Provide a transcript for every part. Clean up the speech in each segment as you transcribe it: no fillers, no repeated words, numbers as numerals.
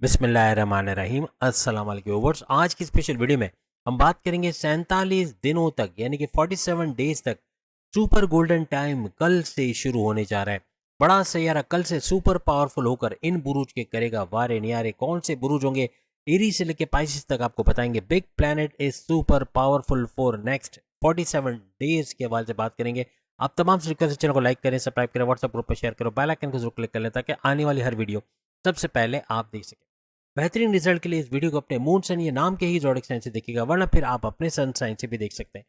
बिस्मिल्लाहिर्रहमानिर्रहीम। अस्सलाम वालेकुम व्यूअर्स। आज की स्पेशल वीडियो में हम बात करेंगे 47 दिनों तक यानी कि 47 डेज तक सुपर गोल्डन टाइम कल से शुरू होने जा रहा है। बड़ा सैयारा कल से सुपर पावरफुल होकर इन बुरूज के करेगा वारे नियारे। कौन से बुरूज होंगे? एरी से लेके पाइसिस तक आपको बताएंगे। Big planet is super powerful for next 47 days के हवाले से बात करेंगे। आप तमाम से रिक्वेस्ट चैनल को लाइक करें, सब्सक्राइब करें, व्हाट्सएप ग्रुप पर शेयर करो, बेल आइकन को जरूर क्लिक कर लें ताकि आने वाली हर वीडियो सबसे पहले आप देख सकें। बेहतरीन रिजल्ट के लिए इस वीडियो को अपने मून सन या नाम के ही ज़ोडिक साइन से देखिएगा, वरना फिर आप अपने सन साइन से भी देख सकते हैं।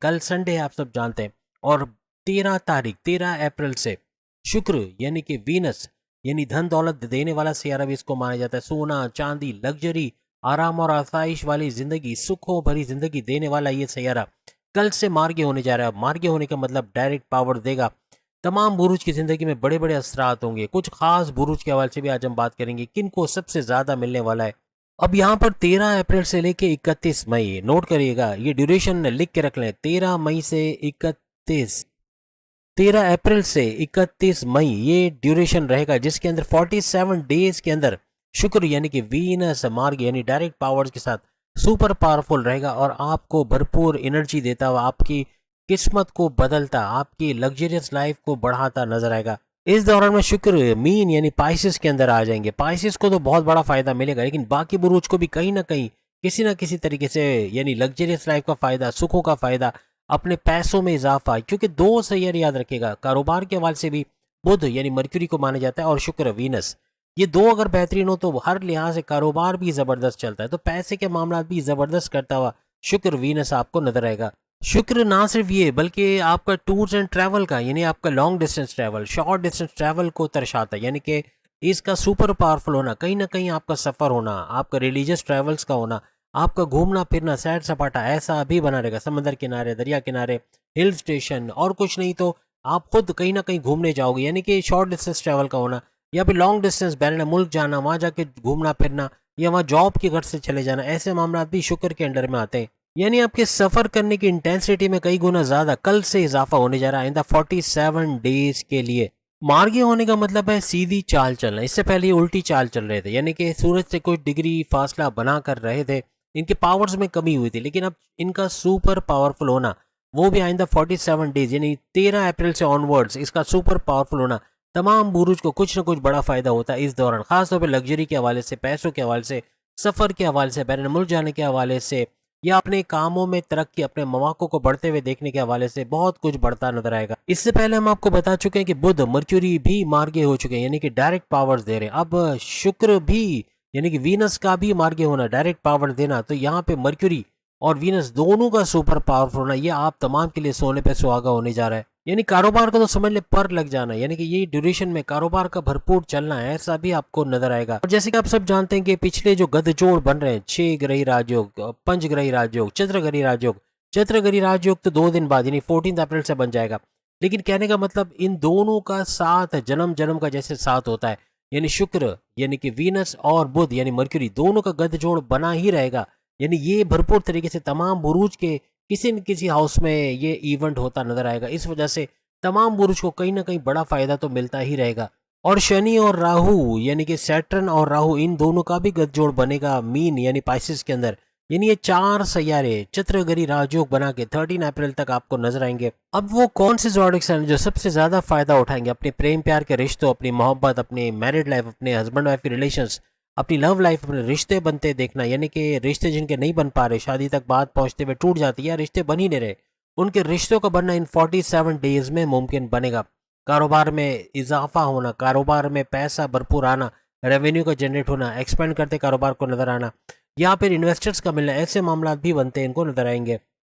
कल संडे है, आप सब जानते हैं। और 13 अप्रैल से शुक्र यानी कि वीनस यानी धन दौलत देने वाला सियारा भी इसको माना जाता है। सोना चांदी लग्जरी आराम और आसाइश वाली जिंदगी, सुखों भरी जिंदगी देने वाला ये सियारा कल से मार्गे होने जा रहा है। मार्गे होने का मतलब डायरेक्ट पावर देगा। तमाम बुरुज की ज़िंदगी में बड़े बड़े असरात होंगे। कुछ खास बुरुज के हवाले से भी आज हम बात करेंगे, किन को सबसे ज़्यादा मिलने वाला है। अब यहाँ पर 13 अप्रैल से लेके 31 मई, नोट करिएगा, ये ड्यूरेशन लिख के रख लें। 13 मई से 31 13 अप्रैल से 31 मई ये ड्यूरेशन रहेगा, जिसके अंदर 47 डेज के अंदर शुक्र यानी कि वीनस मार्ग यानी डायरेक्ट पावर्स के साथ सुपर पावरफुल रहेगा और आपको भरपूर एनर्जी देता हुआ आपकी किस्मत को बदलता, आपकी लग्जरियस लाइफ को बढ़ाता नजर आएगा। इस दौरान में शुक्र मीन यानी पाइसिस के अंदर आ जाएंगे। पाइसिस को तो बहुत बड़ा फायदा मिलेगा, लेकिन बाकी बुरूज को भी कहीं ना कहीं किसी ना किसी तरीके से यानी लग्जरियस लाइफ का फायदा, सुखों का फायदा, अपने पैसों में इजाफा। क्योंकि दो सैयार याद रखेगा, कारोबार के हवाले से भी बुध यानी मर्क्यूरी को माना जाता है और शुक्र वीनस। ये दो अगर बेहतरीन हो तो हर लिहाज से कारोबार भी जबरदस्त चलता है, तो पैसे के मामला भी जबरदस्त करता हुआ शुक्र वीनस आपको नजर आएगा। शुक्र ना सिर्फ ये बल्कि आपका टूर्स एंड ट्रैवल का यानी आपका long distance travel, short distance travel को दर्शाता है। यानी कि इसका सुपर पावरफुल होना, कहीं ना कहीं आपका सफ़र होना, आपका रिलीजियस ट्रैवल्स का होना, आपका घूमना फिरना सैर सपाटा ऐसा भी बना रहेगा। समंदर किनारे, दरिया किनारे, हिल स्टेशन, और कुछ नहीं तो आप खुद कहीं ना कहीं घूमने जाओगे। यानी कि शॉर्ट डिस्टेंस ट्रैवल का होना या फिर लॉन्ग डिस्टेंस बैरन मुल्क जाना, वहाँ जाके घूमना फिरना या वहाँ जॉब के घर से चले जाना, ऐसे मामला भी शुक्र के अंडर में आते हैं। यानी आपके सफर करने की इंटेंसिटी में कई गुना ज्यादा कल से इजाफा होने जा रहा है आइंदा 47 डेज के लिए। मार्गी होने का मतलब है सीधी चाल चलना। इससे पहले ये उल्टी चाल चल रहे थे, यानी कि सूरज से कुछ डिग्री फासला बना कर रहे थे। इनके पावर्स में कमी हुई थी, लेकिन अब इनका सुपर पावरफुल होना वो भी आइंदा 47 डेज यानी 13 अप्रैल से ऑनवर्ड्स इसका सुपर पावरफुल होना तमाम बुरुज को कुछ ना कुछ बड़ा फायदा होता है इस दौरान, खासतौर पर लग्जरी के हवाले से, पैसों के हवाले से, सफर के हवाले से, बैरून मुल्क जाने के हवाले से, या अपने कामों में तरक्की, अपने मौकों को बढ़ते हुए देखने के हवाले से बहुत कुछ बढ़ता नजर आएगा। इससे पहले हम आपको बता चुके हैं कि बुध मर्क्यूरी भी मार्गे हो चुके हैं, यानी कि डायरेक्ट पावर्स दे रहे हैं। अब शुक्र भी यानी कि वीनस का भी मार्गे होना, डायरेक्ट पावर देना, तो यहाँ पे मर्क्यूरी और वीनस दोनों का सुपर पावरफुल होना, यह आप तमाम के लिए सोने पे सुहागा होने जा रहा है। यानी कारोबार को तो समझ ले पर लग जाना, यानी कि ये ड्यूरेशन में कारोबार का भरपूर चलना है, ऐसा भी आपको नजर आएगा। और जैसे कि आप सब जानते हैं कि पिछले जो गठजोड़ बन रहे हैं, 6 ग्रही राजयोग, पंच ग्रही राजयोग, चंद्रग्रही राजयोग, चंद्रग्रही राजयोग तो 2 दिन बाद यानी 14 अप्रैल से बन जाएगा। लेकिन कहने का मतलब इन दोनों का साथ जन्म जन्म का जैसे साथ होता है, यानी शुक्र यानी कि वीनस और बुध यानी मर्क्यूरी दोनों का गठजोड़ बना ही रहेगा। यानी ये भरपूर तरीके से तमाम बुरूज के किसी न किसी हाउस में ये इवेंट होता नजर आएगा। इस वजह से तमाम बुरुज को कहीं ना कहीं बड़ा फायदा तो मिलता ही रहेगा। और शनि और राहु यानी कि सैटर्न और राहु इन दोनों का भी गठजोड़ बनेगा मीन यानी पाइसिस के अंदर। यानी ये 4 सैयारे चित्रगरी राजयोग बना के 13 अप्रैल तक आपको नजर आएंगे। अब वो कौन से ज़ोडिक साइन जो सबसे ज्यादा फायदा उठाएंगे अपने प्रेम प्यार के रिश्तों, अपनी मोहब्बत, अपनी मैरिड लाइफ, अपने हस्बैंड वाइफ के रिलेशंस, अपनी लव लाइफ, अपने रिश्ते बनते देखना, यानी कि रिश्ते जिनके नहीं बन पा रहे, शादी तक बात पहुंचते हुए टूट जाती है या रिश्ते बन ही नहीं रहे, उनके रिश्तों का बनना इन 47 डेज में मुमकिन बनेगा। कारोबार में इजाफा होना, कारोबार में पैसा भरपूर आना, रेवेन्यू का जनरेट होना, एक्सपेंड करते कारोबार को नजर आना, या फिर इन्वेस्टर्स का मिलना, ऐसे मामला भी बनते हैं, इनको नजर आएंगे।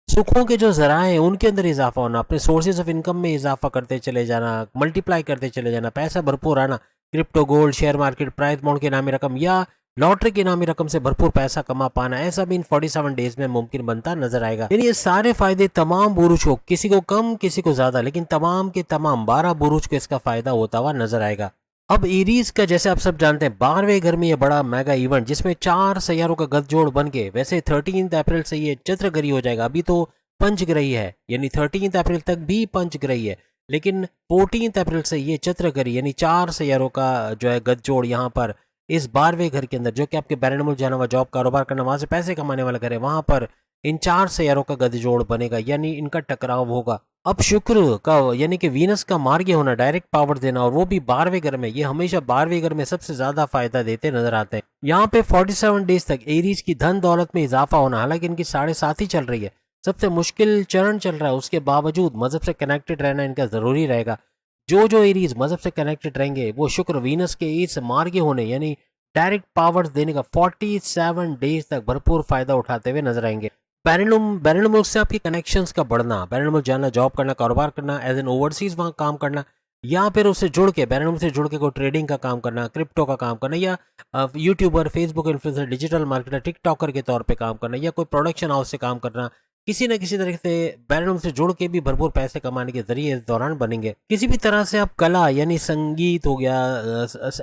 सुखों के जो जराए हैं उनके अंदर इजाफा होना, अपने सोर्सेज ऑफ इनकम में इजाफा करते चले जाना, मल्टीप्लाई करते चले जाना, पैसा भरपूर आना, crypto, gold, share market, price bond के नामी रकम या लॉटरी की नामी रकम से भरपूर पैसा कमा पाना, ऐसा भी इन 47 डेज में मुमकिन बनता नजर आएगा। यानी ये सारे फायदे तमाम बुरुज को, किसी को कम किसी को ज्यादा, लेकिन तमाम के तमाम 12 बुरुज को इसका फायदा होता हुआ नजर आएगा। अब एरीज का जैसे आप सब जानते हैं 12वें घर में ये बड़ा मेगा इवेंट जिसमें 4 सैयारों का गठजोड़ बन के, वैसे 13 अप्रैल से ये चंद्रग्रही हो जाएगा, अभी तो पंचग्रही है, यानी 13 अप्रैल तक भी पंचग्रही है, लेकिन 14 अप्रैल से ये चंद्रग्रही यानी 4 सैयारों का जो है गठजोड़ यहाँ पर इस 12वें घर के अंदर, जो कि आपके बैरनमुल जाना हुआ, जॉब कारोबार करना, वहां से पैसे कमाने वाला घर है, वहां पर इन 4 सैयारों का गठजोड़ बनेगा, यानी इनका टकराव होगा। अब शुक्र का यानी कि वीनस का मार्ग होना, डायरेक्ट पावर देना, और वो भी 12वें घर में, ये हमेशा 12वें घर में सबसे ज्यादा फायदा देते नजर आते हैं। यहाँ पे 47 डेज तक एरीज की धन दौलत में इजाफा होना, हालांकि इनकी 7.5 ही चल रही है, सबसे मुश्किल चरण चल रहा है, उसके बावजूद मजहब से कनेक्टेड रहना इनका जरूरी रहेगा। जो एरीज मजहब से कनेक्टेड रहेंगे वो शुक्र वीनस के इस मार्ग होने यानी डायरेक्ट पावर्स देने का 47 डेज तक भरपूर फायदा उठाते हुए नजर आएंगे। बैरन मुल्क से आपके कनेक्शंस का बढ़ना, बैरन मुल्क जाना, जॉब करना, कारोबार करना, एज एन ओवरसीज वहाँ काम करना, या फिर उससे जुड़ के बैरन मुल्क से जुड़ के कोई ट्रेडिंग का काम करना, क्रिप्टो का काम करना, या YouTuber, Facebook influencer, digital marketer, TikToker के तौर पे काम करना, या कोई प्रोडक्शन हाउस से काम करना, किसी न किसी तरीके से बैरन से जुड़ के भी भरपूर पैसे कमाने के जरिए इस दौरान बनेंगे। किसी भी तरह से आप कला यानी संगीत हो गया,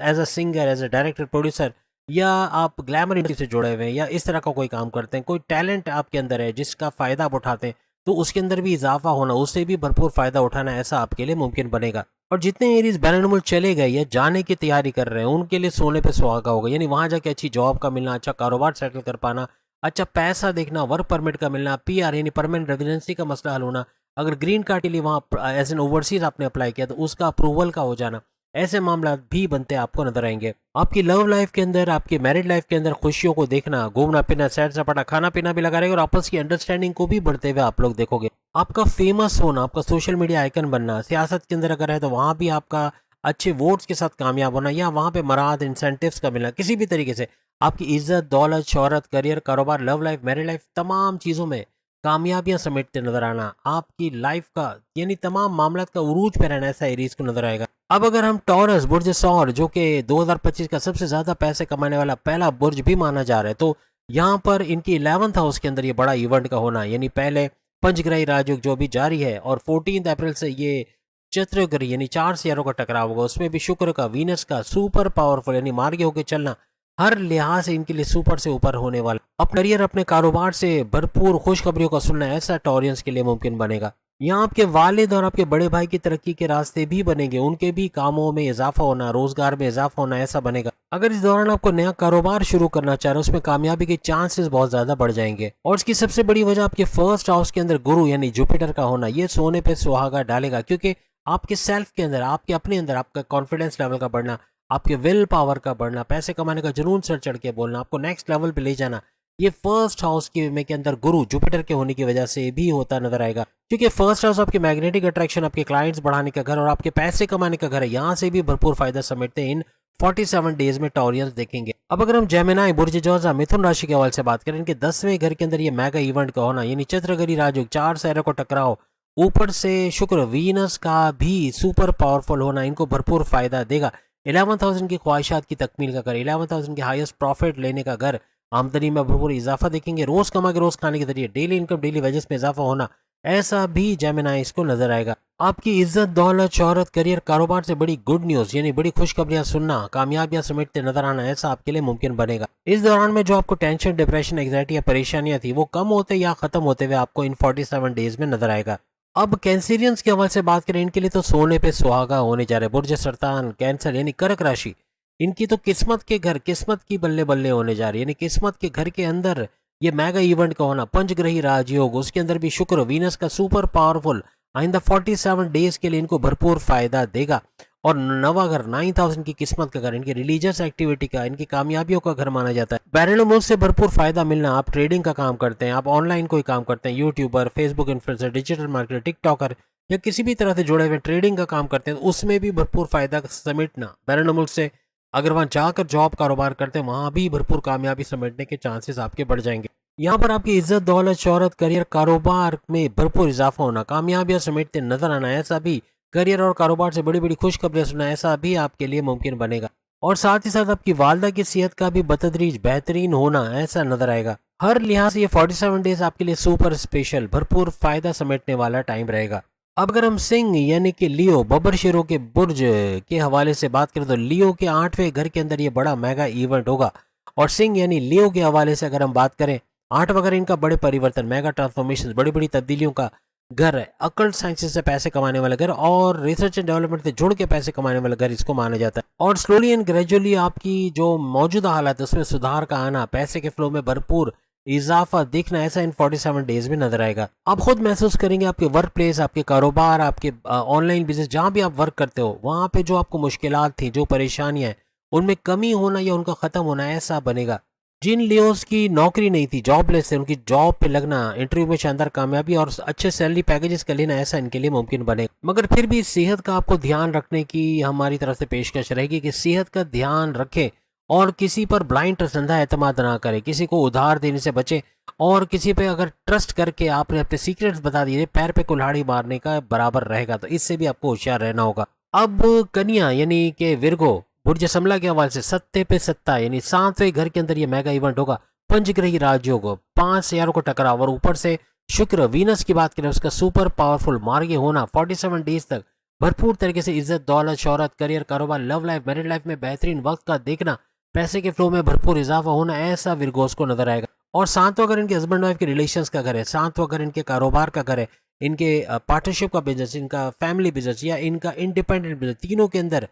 as a singer, as a director, producer, या आप ग्लैमर इंडस्ट्री से जुड़े हुए हैं, या इस तरह का कोई काम करते हैं, कोई टैलेंट आपके अंदर है जिसका फायदा आप उठाते हैं, तो उसके अंदर भी इजाफा होना, उससे भी भरपूर फायदा उठाना, ऐसा आपके लिए मुमकिन बनेगा। और जितने एरीज बैरन चले गए या जाने की तैयारी कर रहे हैं, उनके लिए सोने पे सुहागा होगा, यानी वहां जाके अच्छी जॉब का मिलना, अच्छा कारोबार सेटल कर पाना, अच्छा पैसा देखना, वर्क परमिट का मिलना, पीआर यानी परमानेंट रेजिडेंसी का मसला हल होना, अगर ग्रीन कार्ड के लिए वहाँ एज एन ओवरसीज आपने अप्लाई किया तो उसका अप्रूवल का हो जाना, ऐसे मामला भी बनते आपको नजर आएंगे। आपकी लव लाइफ के अंदर, आपकी मैरिड लाइफ के अंदर खुशियों को देखना, घूमना फिरना, सैर सपाटा, खाना पीना भी लगा रहेगा, और आपस की अंडरस्टैंडिंग को भी बढ़ते हुए आप लोग देखोगे। आपका फेमस होना, आपका सोशल मीडिया आइकन बनना, सियासत के अंदर अगर है तो वहां भी आपका अच्छे वोट्स के साथ कामयाब होना, या वहां पे मराद इंसेंटिव्स का मिलना, किसी भी तरीके से आपकी इज्जत, दौलत, शोहरत, करियर, कारोबार, लव लाइफ, मैरिड लाइफ, तमाम चीज़ों में कामयाबियां समेटते नजर आना, आपकी लाइफ का यानी तमाम मामलात का उरूज पे रहना, ऐसा एरीज को नजर आएगा। अब अगर हम टॉरस बुर्ज सौर, जो कि 2025 का सबसे ज्यादा पैसे कमाने वाला पहला बुर्ज भी माना जा रहा है, तो यहाँ पर इनकी 11th हाउस के अंदर ये बड़ा इवेंट का होना, यानी पहले पंचग्रही राजयोग जो भी जारी है, और 14 अप्रैल से ये चंद्रग्रह यानी 4 सियारों का टकराव होगा, उसमें भी शुक्र का, वीनस का सुपर पावरफुल यानी मार्ग होकर चलना हर लिहाज से इनके लिए सुपर से ऊपर होने वाला। अपने करियर, अपने कारोबार से भरपूर खुशखबरियों का सुनना, ऐसा टॉरियंस के लिए मुमकिन बनेगा। यहाँ आपके वालिद और आपके बड़े भाई की तरक्की के रास्ते भी बनेंगे, उनके भी कामों में इजाफा होना, रोजगार में इजाफा होना, ऐसा बनेगा। अगर इस दौरान आपको नया कारोबार शुरू करना चाह रहे हो, उसमें कामयाबी के चांसेस बहुत ज्यादा बढ़ जाएंगे। और इसकी सबसे बड़ी वजह आपके फर्स्ट हाउस के अंदर गुरु यानी जुपिटर का होना, ये सोने पे सुहागा डालेगा, क्योंकि आपके सेल्फ के अंदर, आपके अपने अंदर आपका कॉन्फिडेंस लेवल का बढ़ना, आपके विल पावर का बढ़ना, पैसे कमाने का जुनून सर चढ़ के बोलना, आपको नेक्स्ट लेवल पे ले जाना, ये फर्स्ट हाउस के अंदर गुरु जुपिटर के होने की वजह से भी होता नजर आएगा। क्योंकि फर्स्ट हाउस आपके मैग्नेटिक अट्रैक्शन, आपके क्लाइंट्स बढ़ाने का घर और आपके पैसे कमाने का घर है, यहाँ से भी भरपूर फायदा समेटते हैं इन 47 डेज में टॉरियंस देखेंगे। अब अगर हम जेमिनाई, बुर्ज जोजा, मिथुन राशि के हवाले से बात करें, इनके 10वें घर के अंदर ये मेगा इवेंट का होना, यानी चंद्रगरी राजयोग, 4 सैरों को टकराव, ऊपर से शुक्र वीनस का भी सुपर पावरफुल होना इनको भरपूर फायदा देगा। 11,000 की ख्वाहिशात की तकमील का घर, 11,000 के हाईएस्ट प्रॉफिट लेने का घर, आमदनी में भरपूर इजाफा देखेंगे, रोज कमा के रोज खाने के जरिए डेली इनकम, डेली वेजेस में इजाफा होना, ऐसा भी जेमिनाई इसको नजर आएगा। आपकी इज्जत, दौलत, शोहरत, करियर, कारोबार से बड़ी गुड न्यूज यानी बड़ी खुशखबरियां सुनना, कामयाबियां समेटते नजर आना, ऐसा आपके लिए मुमकिन बनेगा। इस दौरान में जो आपको टेंशन, डिप्रेशन, एंग्जाइटी या परेशानियां थी, वो कम होते या खत्म होते हुए आपको इन 47 डेज में नजर आएगा। अब कैंसरियंस के हवाले से बात करें, इनके लिए तो सोने पे सुहागा होने जा रहे हैं। बुर्ज सरतान, कैंसर यानी कर्क राशि, इनकी तो किस्मत के घर, किस्मत की बल्ले बल्ले होने जा रही है, यानी किस्मत के घर के अंदर ये मेगा इवेंट का होना, पंचग्रही राजयोग, उसके अंदर भी शुक्र, वीनस का सुपर पावरफुल आइंदा 47 डेज के लिए इनको भरपूर फायदा देगा। और नवा घर, 9,000 की किस्मत का घर, इनकी रिलीजियस एक्टिविटी का, इनकी कामयाबियों का घर माना जाता है। बैरन मुल्क से भरपूर फायदा मिलना, आप ट्रेडिंग का काम करते हैं, आप ऑनलाइन कोई काम करते हैं, YouTuber, Facebook influencer, digital marketer, TikToker, या किसी भी तरह से जुड़े हुए ट्रेडिंग का काम करते हैं, उसमें भी भरपूर फायदा समेटना बैरन मुल्क से, अगर वहां जाकर जॉब कारोबार करते हैं, वहां भी भरपूर कामयाबी समेटने के चांसेस आपके बढ़ जाएंगे। यहाँ पर आपकी इज्जत, दौलत, शोहरत, करियर, कारोबार में भरपूर इजाफा होना, कामयाबियां समेटते नजर आना, ऐसा भी करियर और कारोबार से बड़ी बड़ी खुशखबरियां सुनना, ऐसा भी आपके लिए मुमकिन बनेगा। और साथ ही साथ आपकी वालदा की सेहत का भी बतदरीज बेहतरीन होना, ऐसा नजर आएगा। हर लिहाज से ये 47 डेज आपके लिए सुपर स्पेशल, भरपूर फायदा समेटने वाला टाइम रहेगा। अब अगर हम सिंह यानी कि लियो, बबर शेरों के बुर्ज के हवाले से बात करें, तो लियो के 8वें घर के अंदर ये बड़ा मेगा इवेंट होगा। और सिंह यानी लियो के हवाले से अगर हम बात करें, 8 वगैरह इनका बड़े परिवर्तन, मेगा ट्रांसफॉर्मेशन, बड़ी बड़ी तब्दीलियों का घर है, अकल्ट साइंसेस से पैसे कमाने वाला घर और रिसर्च एंड डेवलपमेंट से जुड़ के पैसे कमाने वाला घर इसको माना जाता है। और स्लोली एंड ग्रेजुअली आपकी जो मौजूदा हालत है उसमें सुधार का आना, पैसे के फ्लो में भरपूर इजाफा दिखना, ऐसा इन 47 डेज में नजर आएगा। आप खुद महसूस करेंगे आपके वर्क प्लेस, आपके कारोबार, आपके ऑनलाइन बिजनेस, जहां भी आप वर्क करते हो वहां पे जो आपको मुश्किलात थी, जो परेशानियां हैं, उनमें कमी होना या उनका खत्म होना ऐसा बनेगा। जिन लियोस की नौकरी नहीं थी, जॉबलेस थे, उनकी जॉब पे लगना, इंटरव्यू में शानदार कामयाबी और अच्छे सैलरी पैकेजेस का लेना, ऐसा इनके लिए मुमकिन बने। मगर फिर भी सेहत का आपको ध्यान रखने की हमारी तरफ से पेशकश रहेगी कि सेहत का ध्यान रखें और किसी पर ब्लाइंड ट्रस्ट, अंधा एतमाद ना करें, किसी को उधार देने से बचें और किसी पे अगर ट्रस्ट करके आपने अपने सीक्रेट्स बता दिए, पैर पे कुल्हाड़ी मारने का बराबर रहेगा, तो इससे भी आपको होशियार रहना होगा। अब कन्या यानी कि विर्गो, बुर्ज समला के हवाले से सत्ते पे सत्ता यानी 7वें घर के अंदर ये मेगा इवेंट होगा। पंचग्रही राजयोग, 5 सियारों को टकराव और ऊपर से शुक्र वीनस की बात करें, उसका सुपर पावरफुल मार्ग होना, 47 डेज तक भरपूर तरीके से इज्जत, दौलत, शोहरत, करियर, कारोबार, लव लाइफ, मैरिड लाइफ में बेहतरीन वक्त का देखना, पैसे के फ्लो में भरपूर इजाफा होना, ऐसा विरगोस को नजर आएगा। और 7वां घर इनके हस्बैंड वाइफ के रिलेशंस का घर है, 7वां घर इनके कारोबार का घर है, इनके पार्टनरशिप का बिजनेस, इनका फैमिली बिजनेस या इनका इंडिपेंडेंट बिजनेस, तीनों के अंदर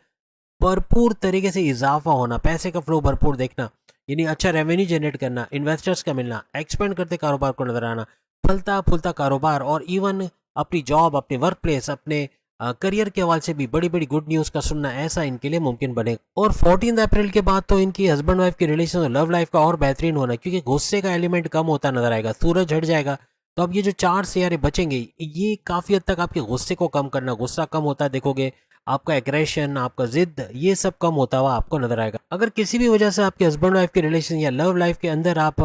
भरपूर तरीके से इजाफा होना, पैसे का फ्लो भरपूर देखना, यानी अच्छा रेवेन्यू जनरेट करना, इन्वेस्टर्स का मिलना, एक्सपेंड करते कारोबार को नजर आना, फलता फूलता कारोबार और इवन अपनी जॉब, अपने वर्क प्लेस, अपने करियर के हवाले से भी बड़ी बड़ी गुड न्यूज़ का सुनना, ऐसा इनके लिए मुमकिन बनेगा। और 14 अप्रैल के बाद तो इनकी हस्बैंड वाइफ के रिलेशन और लव लाइफ का और बेहतरीन होना, क्योंकि गुस्से का एलिमेंट कम होता नजर आएगा, सूरज हट जाएगा। तो अब ये जो 4 सियारे बचेंगे, ये काफ़ी हद तक आपके गुस्से को कम करना, गुस्सा कम होता है देखोगे, आपका एग्रेशन, आपका जिद, ये सब कम होता हुआ आपको नजर आएगा। अगर किसी भी वजह से आपके हस्बैंड वाइफ के रिलेशन या लव लाइफ के अंदर आप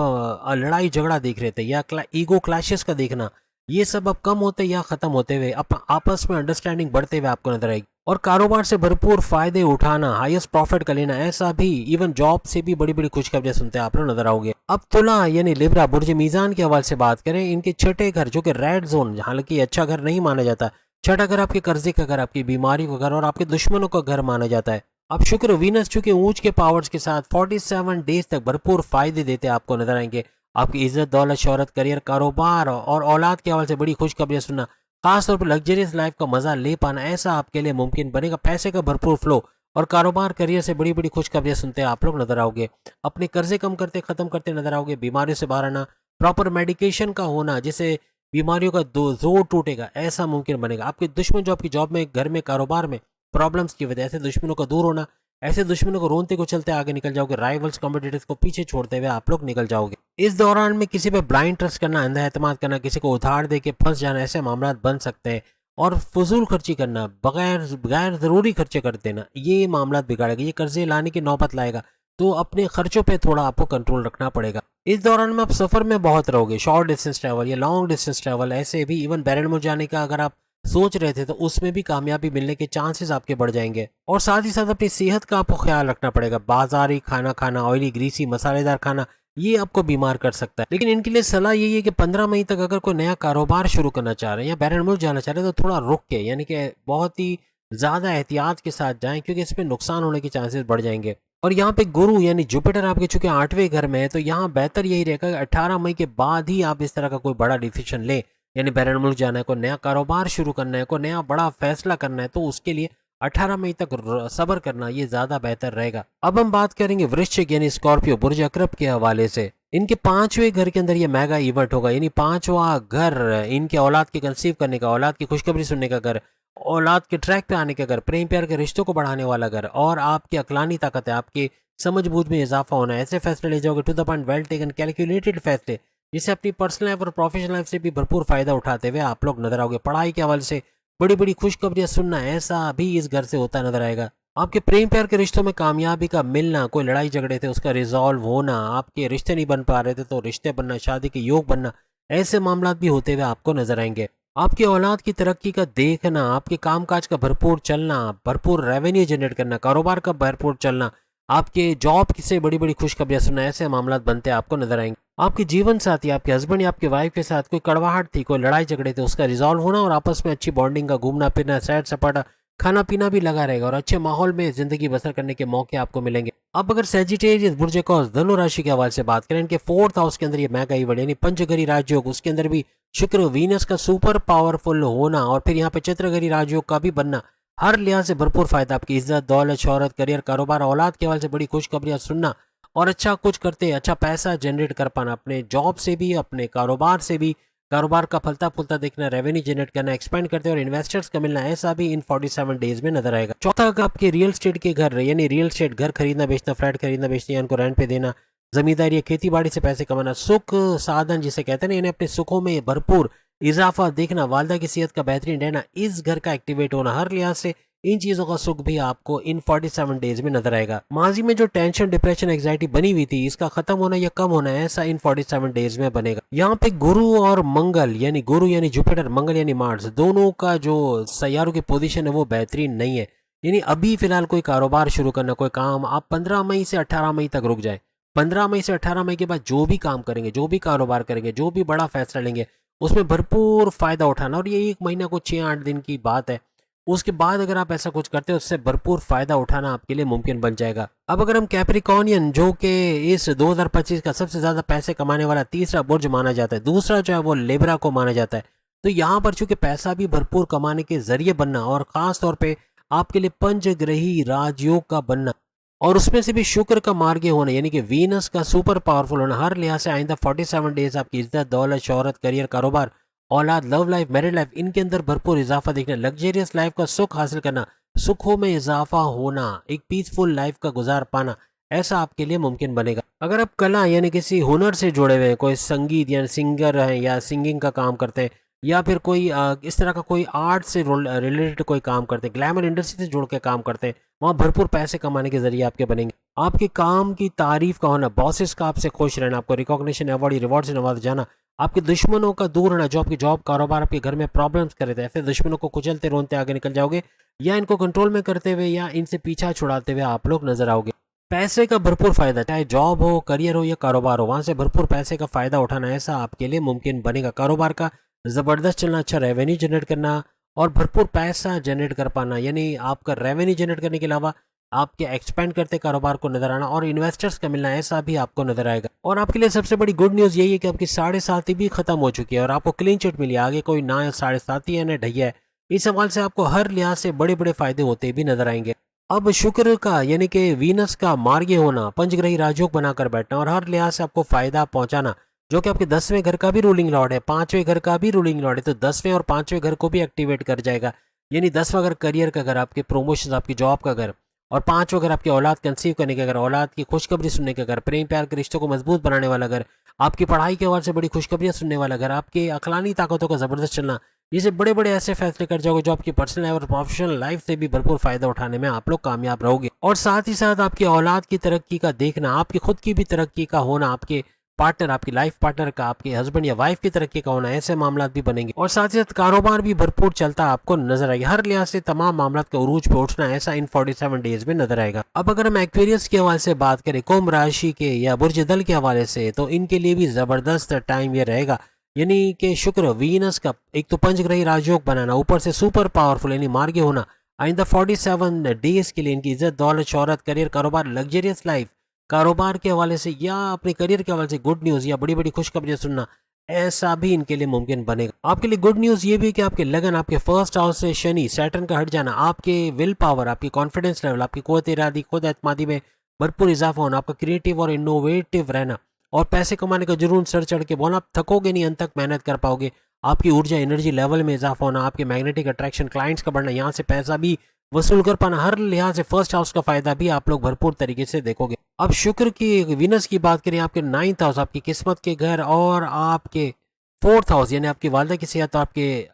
लड़ाई झगड़ा देख रहे थे या ईगो क्लैशेस का देखना, ये सब अब कम होते या खत्म होते हुए आपस में अंडरस्टैंडिंग बढ़ते हुए आपको नजर आएगी। और कारोबार से भरपूर फायदे उठाना, हाईएस्ट प्रॉफिट का लेना, ऐसा भी इवन जॉब से भी बड़ी बड़ी खुशखबरियां सुनते हैं आप लोग नजर आओगे। अब तुला यानी लिब्रा, बुर्ज मीजान के हवाले से बात करें, इनके छठे घर जो कि रेड जोन, हालांकि अच्छा घर नहीं माना जाता, छठा घर आपके कर्जे का घर, आपकी बीमारी का घर और आपके दुश्मनों का घर माना जाता है। अब शुक्र वीनस चूंकि ऊंच के पावर्स के साथ 47 डेज तक भरपूर फायदे देते आपको नजर आएंगे। आपकी इज्जत, दौलत, शोहरत, करियर, कारोबार और औलाद के हवाले से बड़ी खुशखबरियां सुनना, खासतौर पर लग्जरियस लाइफ का मजा ले पाना, ऐसा आपके लिए मुमकिन बनेगा। पैसे का भरपूर फ्लो और कारोबार, करियर से बड़ी बड़ी खुशखबरियां सुनते आप लोग नजर आओगे। अपने कर्जे कम करते खत्म करते नजर आओगे। बीमारियों से बाहर आना, प्रॉपर मेडिकेशन का होना, जिसे बीमारियों का जोर टूटेगा, ऐसा मुमकिन बनेगा। आपके दुश्मन जो आपकी जॉब में, घर में, कारोबार में प्रॉब्लम्स की वजह से दुश्मनों का दूर होना, ऐसे दुश्मनों को रोनते को चलते आगे निकल जाओगे। राइवल्स, कॉम्पिटिटर्स को पीछे छोड़ते हुए आप लोग निकल जाओगे। इस दौरान में किसी पे ब्लाइंड ट्रस्ट करना, अंधा एतमाद करना, किसी को उधार दे के फंस जाना, ऐसे मामला बन सकते हैं। और फजूल खर्ची करना, बगैर गैर जरूरी खर्चे कर देना, ये मामला बिगाड़ेगा, ये कर्जे लाने की नौबत लाएगा। तो अपने खर्चों पे थोड़ा आपको कंट्रोल रखना पड़ेगा। इस दौरान में आप सफर में बहुत रहोगे, शॉर्ट डिस्टेंस ट्रैवल या लॉन्ग डिस्टेंस ट्रैवल, ऐसे भी इवन बैरनमुर जाने का अगर आप सोच रहे थे तो उसमें भी कामयाबी मिलने के चांसेस आपके बढ़ जाएंगे। और साथ ही साथ अपनी सेहत का आपको ख्याल रखना पड़ेगा। बाजारी खाना खाना, ऑयली, ग्रीसी, मसालेदार खाना, ये आपको बीमार कर सकता है। लेकिन इनके लिए सलाह यही है कि 15 मई तक अगर कोई नया कारोबार शुरू करना चाह रहे हैं या बैरनमुर जाना चाह रहे हैं तो थोड़ा रुक के, यानी कि बहुत ही ज्यादा एहतियात के साथ जाएं, क्योंकि इसमें नुकसान होने के चांसेस बढ़ जाएंगे। और यहाँ पे गुरु यानी जुपिटर आपके चूंकि 8वें घर में है, तो यहाँ बेहतर यही रहेगा कि 18 मई के बाद ही आप इस तरह का कोई बड़ा डिसीजन ले, यानी बैरन मुल्क जाना है, कोई नया कारोबार शुरू करना है, कोई नया बड़ा फैसला करना है, तो उसके लिए 18 मई तक सब्र करना ये ज्यादा बेहतर रहेगा। अब हम बात करेंगे वृश्चिक यानी स्कॉर्पियो, बुर्ज अकरब के हवाले से। इनके 5वें घर के अंदर ये मेगा इवेंट होगा, यानी 5वां घर इनके औलाद के कंसीव करने का, औलाद की खुशखबरी सुनने का घर, औलाद के ट्रैक पे आने का घर, प्रेम प्यार के रिश्तों को बढ़ाने वाला घर और आपकी अकलानी ताकत है, आपकी समझ बूझ में इजाफा होना है। ऐसे फैसले ले जाओगे, to the point, well taken, calculated फैसले, जिससे अपनी पर्सनल लाइफ और प्रोफेशनल लाइफ से भी भरपूर फायदा उठाते हुए आप लोग नजर आओगे। पढ़ाई के हवाले से बड़ी बड़ी खुशखबरियां सुनना, ऐसा भी इस घर से होता नजर आएगा। आपके प्रेम प्यार के रिश्तों में कामयाबी का मिलना, कोई लड़ाई झगड़े थे उसका रिजॉल्व होना, आपके रिश्ते नहीं बन पा रहे थे तो रिश्ते बनना, शादी के योग बनना, ऐसे मामला भी होते हुए आपको नजर आएंगे। आपकी औलाद की तरक्की का देखना, आपके कामकाज का भरपूर चलना, भरपूर रेवेन्यू जनरेट करना, कारोबार का भरपूर चलना, आपके जॉब से बड़ी बड़ी खुशखबरियां सुनना, ऐसे मामला बनते आपको नजर आएंगे। आपके जीवन साथी, आपके हस्बैंड या आपके वाइफ के साथ कोई कड़वाहट थी, कोई लड़ाई झगड़े थे, उसका रिजॉल्व होना और आपस में अच्छी बॉन्डिंग का, घूमना फिरना, सैर सपाटा, खाना पीना भी लगा रहेगा और अच्छे माहौल में जिंदगी बसर करने के मौके आपको मिलेंगे। अब अगर सेजिटेरियस, बुर्ज कौस, धनु राशि के हवाले से बात करें, इनके 4th हाउस के अंदर ये मेगा इवेंट यानी पंचगरी राजयोग, उसके अंदर भी शुक्र वीनस का सुपर पावरफुल होना और फिर यहाँ पे चित्रगरी राजयोग का भी बनना, हर लिहाज से भरपूर फायदा। आपकी इज्जत, दौलत, शोहरत, करियर, कारोबार, औलाद के हवाले से बड़ी खुशखबरियां सुनना और अच्छा कुछ करते अच्छा पैसा जनरेट कर पाना, अपने जॉब से भी, अपने कारोबार से भी, कारोबार का फलता फूलता देखना, रेवेन्यू जनरेट करना, एक्सपेंड करते और इन्वेस्टर्स का मिलना, ऐसा भी इन 47 डेज में नजर आएगा। चौथा, अगर आपके रियल स्टेट के घर यानी रियल स्टेट घर खरीदना बेचना, फ्लैट खरीदना बेचना या उनको रेंट पे देना, जमींदारी या खेती बाड़ी से पैसे कमाना, सुख साधन जिसे कहते हैं ना, यानी अपने सुखों में भरपूर इजाफा देखना, वालदा की सेहत का बेहतरीन रहना, इस घर का एक्टिवेट होना, हर लिहाज से इन चीजों का सुख भी आपको इन 47 डेज में नजर आएगा। माजी में जो टेंशन, डिप्रेशन, एंग्जाइटी बनी हुई थी, इसका खत्म होना या कम होना, ऐसा इन 47 डेज में बनेगा। यहाँ पे गुरु और मंगल यानी गुरु यानी जुपिटर, मंगल यानी मार्स, दोनों का जो सैयारों की पोजीशन है वो बेहतरीन नहीं है। यानी अभी फिलहाल कोई कारोबार शुरू करना, कोई काम आप 15 मई से 18 मई तक रुक जाए। 15 मई से 18 मई के बाद जो भी काम करेंगे, जो भी कारोबार करेंगे, जो भी बड़ा फैसला लेंगे, उसमें भरपूर फायदा उठाना। और ये 1 महीना को 6-8 दिन की बात है। उसके बाद अगर आप ऐसा कुछ करते हो, उससे भरपूर फायदा उठाना आपके लिए मुमकिन बन जाएगा। अब अगर हम कैप्रिकॉर्नियन, जो कि इस 2025 का सबसे ज्यादा पैसे कमाने वाला तीसरा बुर्ज माना जाता है, दूसरा जो है वो लिब्रा को माना जाता है, तो यहाँ पर चूंकि पैसा भी भरपूर कमाने के जरिए बनना और खास तौर पे आपके लिए पंचग्रही राजयोग का बनना और उसमें से भी शुक्र का मार्ग होना यानी कि वीनस का सुपर पावरफुल होना, हर लिहाज से आइंदा 47 डेज आपकी इज्जत, दौलत, शोहरत, करियर, कारोबार, औलाद, लव लाइफ, मैरिड लाइफ, इनके अंदर भरपूर इजाफा देखना, लग्जरियस लाइफ का सुख हासिल करना, सुखों में इजाफा होना, एक पीसफुल लाइफ का गुजार पाना, ऐसा आपके लिए मुमकिन बनेगा। अगर आप कला यानी किसी हुनर से जुड़े हुए हैं, कोई संगीत या सिंगर हैं या सिंगिंग का काम करते हैं या फिर कोई इस तरह का कोई आर्ट से रिलेटेड कोई काम करते हैं, ग्लैमर इंडस्ट्री से जुड़ के काम करते हैं, वहाँ भरपूर पैसे कमाने के जरिए आपके बनेंगे। आपके काम की तारीफ का होना, बॉसेस का आपसे खुश रहना, आपको रिकॉग्निशन, अवार्ड, रिवॉर्ड से नवाजा जाना, आपके दुश्मनों का दूर रहना, जो आपकी जॉब, कारोबार, आपके घर में प्रॉब्लम्स कर रहे थे, ऐसे दुश्मनों को कुचलते रोनते आगे निकल जाओगे या इनको कंट्रोल में करते हुए या इनसे पीछा छुड़ाते हुए आप लोग नजर आओगे। पैसे का भरपूर फायदा, चाहे जॉब हो, करियर हो या कारोबार हो, वहां से भरपूर पैसे का फायदा उठाना, ऐसा आपके लिए मुमकिन बनेगा। कारोबार का जबरदस्त चलना, अच्छा रेवेन्यू जनरेट करना और भरपूर पैसा जनरेट कर पाना, यानी आपका रेवेन्यू जनरेट करने के अलावा आपके एक्सपेंड करते कारोबार को नजर आना और इन्वेस्टर्स का मिलना, ऐसा भी आपको नजर आएगा। और आपके लिए सबसे बड़ी गुड न्यूज यही है कि आपकी 7.5 भी खत्म हो चुकी है और आपको क्लीन चिट मिली। आगे कोई ना 7.5 है ना ढैया है। इस सवाल से आपको हर लिहाज से बड़े बड़े फायदे होते भी नजर आएंगे। अब शुक्र का यानी कि वीनस का मार्गी होना, पंचग्रही राजयोग बनाकर बैठना और हर लिहाज से आपको फायदा पहुंचाना, जो कि आपके 10वें घर का भी रूलिंग लॉर्ड है, 5वें घर का भी रूलिंग लॉर्ड है, तो 10वें और 5वें घर को भी एक्टिवेट कर जाएगा। यानी 10वां घर करियर का घर, आपके प्रमोशन, आपकी जॉब का घर, और 5वां घर आपकी औलाद कंसीव करने का घर, औलाद की खुशखबरी सुनने का घर, प्रेम प्यार के रिश्तों को मजबूत बनाने वाला घर, आपकी पढ़ाई के हवाले से बड़ी खुशखबरियां सुनने वाला घर, आपके अखलानी ताकतों का जबरदस्त चलना, ये बड़े बड़े ऐसे फैसले कर जाओगे जो आपकी पर्सनल लाइफ और प्रोफेशनल लाइफ से भी भरपूर फायदा उठाने में आप लोग कामयाब रहोगे। और साथ ही साथ आपकी औलाद की तरक्की का देखना, आपकी खुद की भी तरक्की का होना, आपके पार्टनर, आपकी लाइफ पार्टनर का, आपके हस्बैंड या वाइफ की तरक्की का होना, ऐसे मामला भी बनेंगे। और साथ ही साथ कारोबार भी भरपूर चलता आपको नजर आएगा। हर लिहाज से तमाम मामला का उरूज पे उठना, ऐसा इन 47 डेज में नजर आएगा। अब अगर हम एक्वेरियस के हवाले से बात करें, कुंभ राशि के या बुर्ज दल के हवाले से, तो इनके लिए भी जबरदस्त टाइम ये रहेगा। यानी कि शुक्र वीनस का एक तो पंचग्रही राजयोग बनाना, ऊपर से सुपर पावरफुल यानी मार्गी होना, आइंदा 47 डेज के लिए इनकी इज्जत, दौलत, शोहरत, करियर, कारोबार, लग्जरियस लाइफ, कारोबार के हवाले से या अपने करियर के हवाले से गुड न्यूज या बड़ी बड़ी खुशखबरियां सुनना, ऐसा भी इनके लिए मुमकिन बनेगा। आपके लिए गुड न्यूज ये भी कि आपके लगन, आपके फर्स्ट हाउस से शनि सैटर्न का हट जाना, आपके विल पावर, आपकी कॉन्फिडेंस लेवल, आपकी कुव्वत इरादी, खुद एतमादी में भरपूर इजाफा होना, आपका क्रिएटिव और इनोवेटिव रहना और पैसे कमाने का जुनून सर चढ़ के बोलना, आप थकोगे नहीं, अंत तक मेहनत कर पाओगे, आपकी ऊर्जा, एनर्जी लेवल में इजाफा होना, आपके मैग्नेटिक अट्रैक्शन, क्लाइंट्स का बढ़ना, यहाँ से पैसा भी वसूल कर पाना, हर लिहाज से फर्स्ट हाउस का फायदा भी आप लोग भरपूर तरीके से देखोगे। अब शुक्र की विनस की बात करें, आपके 9th हाउस, आपकी किस्मत के घर, और आपके 4th हाउस यानी आपकी वालदा की सेहत, आपके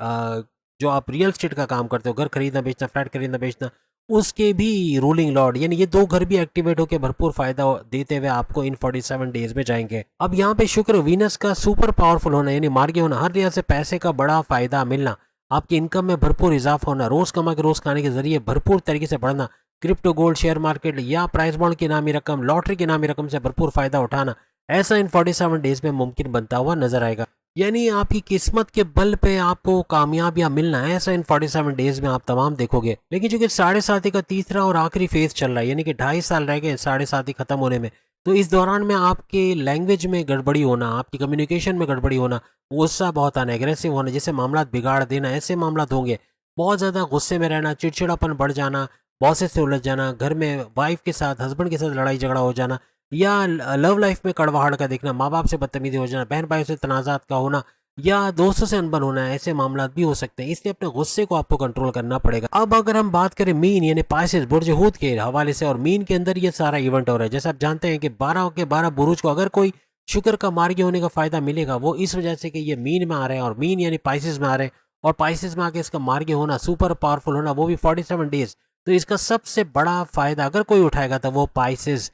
जो आप रियल स्टेट का काम करते हो, घर खरीदना बेचना, फ्लैट खरीदना बेचना, उसके भी रूलिंग लॉर्ड, यानी ये 2 घर भी एक्टिवेट होकर भरपूर फायदा देते हुए आपको इन 47 डेज में जाएंगे। अब यहाँ पे शुक्र वीनस का सुपर पावरफुल होना यानी मार्गी होना, हर लिहाज से पैसे का बड़ा फायदा मिलना, आपकी इनकम में भरपूर इजाफा होना, रोज कमा के रोज खाने के जरिए भरपूर तरीके से बढ़ना, क्रिप्टो, गोल्ड, शेयर मार्केट या प्राइस बॉन्ड की नामी रकम, लॉटरी की नामी रकम से भरपूर फायदा उठाना, ऐसा इन 47 डेज में मुमकिन बनता हुआ नजर आएगा। यानी आपकी किस्मत के बल पे आपको कामयाबियां मिलना है, ऐसा इन 47 डेज में आप तमाम देखोगे। लेकिन चूंकि 7.5 का तीसरा और आखिरी फेज चल रहा है, यानी कि 2.5 साल रह गए 7.5 खत्म होने में, तो इस दौरान में आपके लैंग्वेज में गड़बड़ी होना, आपकी कम्युनिकेशन में गड़बड़ी होना, गुस्सा बहुत आना, एग्रेसिव होना, जैसे मामला बिगाड़ देना, ऐसे मामला होंगे। बहुत ज़्यादा गुस्से में रहना, चिड़चिड़ापन बढ़ जाना, बॉसेस से उलझ जाना, घर में वाइफ के साथ, हस्बैंड के साथ लड़ाई झगड़ा हो जाना, या लव लाइफ में कड़वाहट का दिखना, माँ बाप से बदतमीजी हो जाना, बहन भाई से तनाज़ात का होना, या दोस्तों से अनबन होना, ऐसे मामला भी हो सकते हैं। इसलिए अपने गुस्से को आपको कंट्रोल करना पड़ेगा। अब अगर हम बात करें मीन यानी पाइसेस बुर्ज हूत के हवाले से, और मीन के अंदर ये सारा इवेंट हो रहा है। जैसे आप जानते हैं कि 12 के 12 बुरुज को अगर कोई शुक्र का मार्गी होने का फायदा मिलेगा, वो इस वजह से कि ये मीन में आ रहे हैं, और मीन यानी पाइसेस में आ रहे हैं, और पाइसेस में आके इसका मार्गी होना, सुपर पावरफुल होना, वो भी 47 डेज। तो इसका सबसे बड़ा फायदा अगर कोई उठाएगा तो वो पाइसेस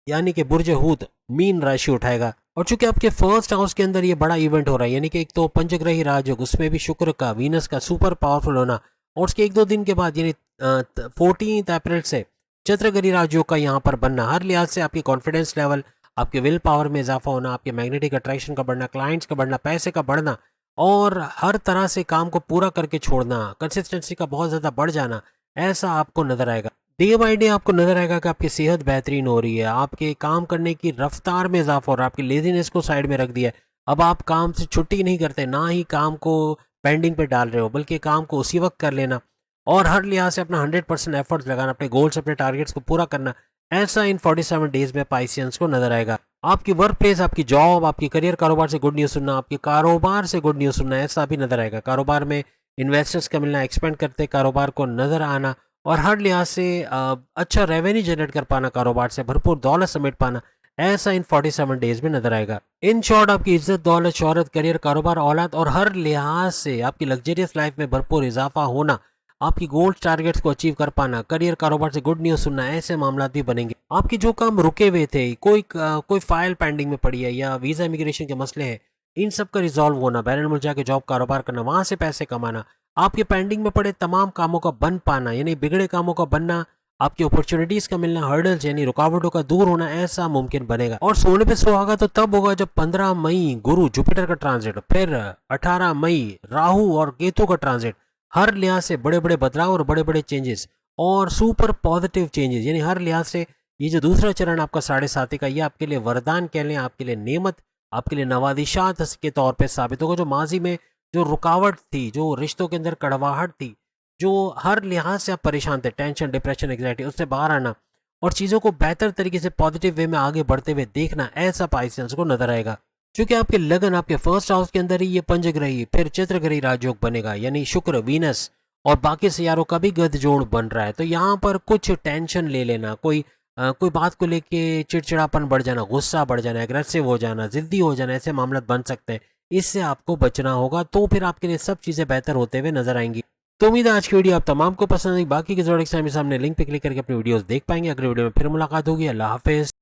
यानी कि बुर्ज हूत मीन राशि उठाएगा। और चूंकि आपके फर्स्ट हाउस के अंदर ये बड़ा इवेंट हो रहा है, यानी कि एक तो पंचग्रही राजयोग, उसमें भी शुक्र का, वीनस का सुपर पावरफुल होना, और उसके 1-2 दिन के बाद यानी 14 अप्रैल से चंद्रगिरी राजयोग का यहाँ पर बनना, हर लिहाज से आपकी कॉन्फिडेंस लेवल, आपके विल पावर में इजाफा होना, आपके मैग्नेटिक अट्रैक्शन का बढ़ना, क्लाइंट्स का बढ़ना, पैसे का बढ़ना, और हर तरह से काम को पूरा करके छोड़ना, कंसिस्टेंसी का बहुत ज़्यादा बढ़ जाना, ऐसा आपको नजर आएगा। डे बाय डे आपको नजर आएगा कि आपकी सेहत बेहतरीन हो रही है, आपके काम करने की रफ्तार में इजाफा हो रहा है, आपकी लेजीनेस को साइड में रख दिया है। अब आप काम से छुट्टी नहीं करते, ना ही काम को पेंडिंग पे डाल रहे हो, बल्कि काम को उसी वक्त कर लेना, और हर लिहाज से अपना 100% एफर्ट्स लगाना, अपने गोल्स, अपने टारगेट्स को पूरा करना, ऐसा इन 47 डेज में पाइसियंस को नजर आएगा। आपकी वर्क प्लेस, आपकी जॉब, आपकी करियर, कारोबार से गुड न्यूज़ सुनना, आपके कारोबार से गुड न्यूज़ सुनना, ऐसा भी नजर आएगा। कारोबार में इन्वेस्टर्स का मिलना, एक्सपेंड करते कारोबार को नजर आना, और हर लिहाज से अच्छा रेवेन्यू जनरेट कर पाना, कारोबार से भरपूर दौलत समेट पाना, ऐसा इन 47 डेज में नजर आएगा। इन शॉर्ट आपकी इज्जत, दौलत, शोहरत, करियर, कारोबार, औलाद, और हर लिहाज से आपकी लग्जरियस लाइफ में भरपूर इजाफा होना, आपकी गोल्स टारगेट्स को अचीव कर पाना, करियर, कारोबार से गुड न्यूज़ सुनना, ऐसे मामला भी बनेंगे। आपके जो काम रुके हुए थे, कोई फाइल पेंडिंग में पड़ी है, या वीज़ा इमिग्रेशन के मसले हैं, इन सब का रिजॉल्व होना, बैरन मुल्क जाके जॉब कारोबार करना, वहाँ से पैसे कमाना, आपके पेंडिंग में पड़े तमाम कामों का बन पाना, यानी बिगड़े कामों का बनना, आपकी अपॉर्चुनिटीज का मिलना, हर्डल्स यानी रुकावटों का दूर होना, ऐसा मुमकिन बनेगा। और सोने पे सुहागा तो तब होगा जब 15 मई गुरु जुपिटर का ट्रांजिट, फिर 18 मई राहु और केतु का ट्रांजिट, हर लिहाज से बड़े बड़े बदलाव और बड़े बड़े चेंजेस और सुपर पॉजिटिव चेंजेस, यानी हर लिहाज से ये जो दूसरा चरण आपका 7.5 का, ये आपके लिए वरदान कह लें, आपके लिए नेमत, आपके लिए नवादिशात के तौर पे साबित होगा। जो माजी में जो रुकावट थी, जो रिश्तों के अंदर कड़वाहट थी, जो हर लिहाज से आप परेशान थे, टेंशन, डिप्रेशन, एंग्जाइटी, उससे बाहर आना और चीज़ों को बेहतर तरीके से पॉजिटिव वे में आगे बढ़ते हुए देखना, ऐसा पाइसेंस को नजर आएगा। क्योंकि आपके लगन, आपके फर्स्ट हाउस के अंदर ही ये पंचग्रही, फिर चित्रग्रही राजयोग बनेगा, यानी शुक्र, वीनस और बाकी सियारों का भी गठजोड़ बन रहा है। तो यहाँ पर कुछ टेंशन ले लेना, कोई बात को लेके चिड़चिड़ापन बढ़ जाना, गुस्सा बढ़ जाना, एग्रेसिव हो जाना, जिद्दी हो जाना, ऐसे मामला बन सकते हैं। इससे आपको बचना होगा, तो फिर आपके लिए सब चीज़ें बेहतर होते हुए नजर आएंगी। तो उम्मीद है आज की वीडियो आप तमाम को पसंद आई। बाकी के जोड़े के सामने लिंक पे क्लिक करके अपनी वीडियोस देख पाएंगे। अगले वीडियो में फिर मुलाकात होगी। अल्लाह हाफिज।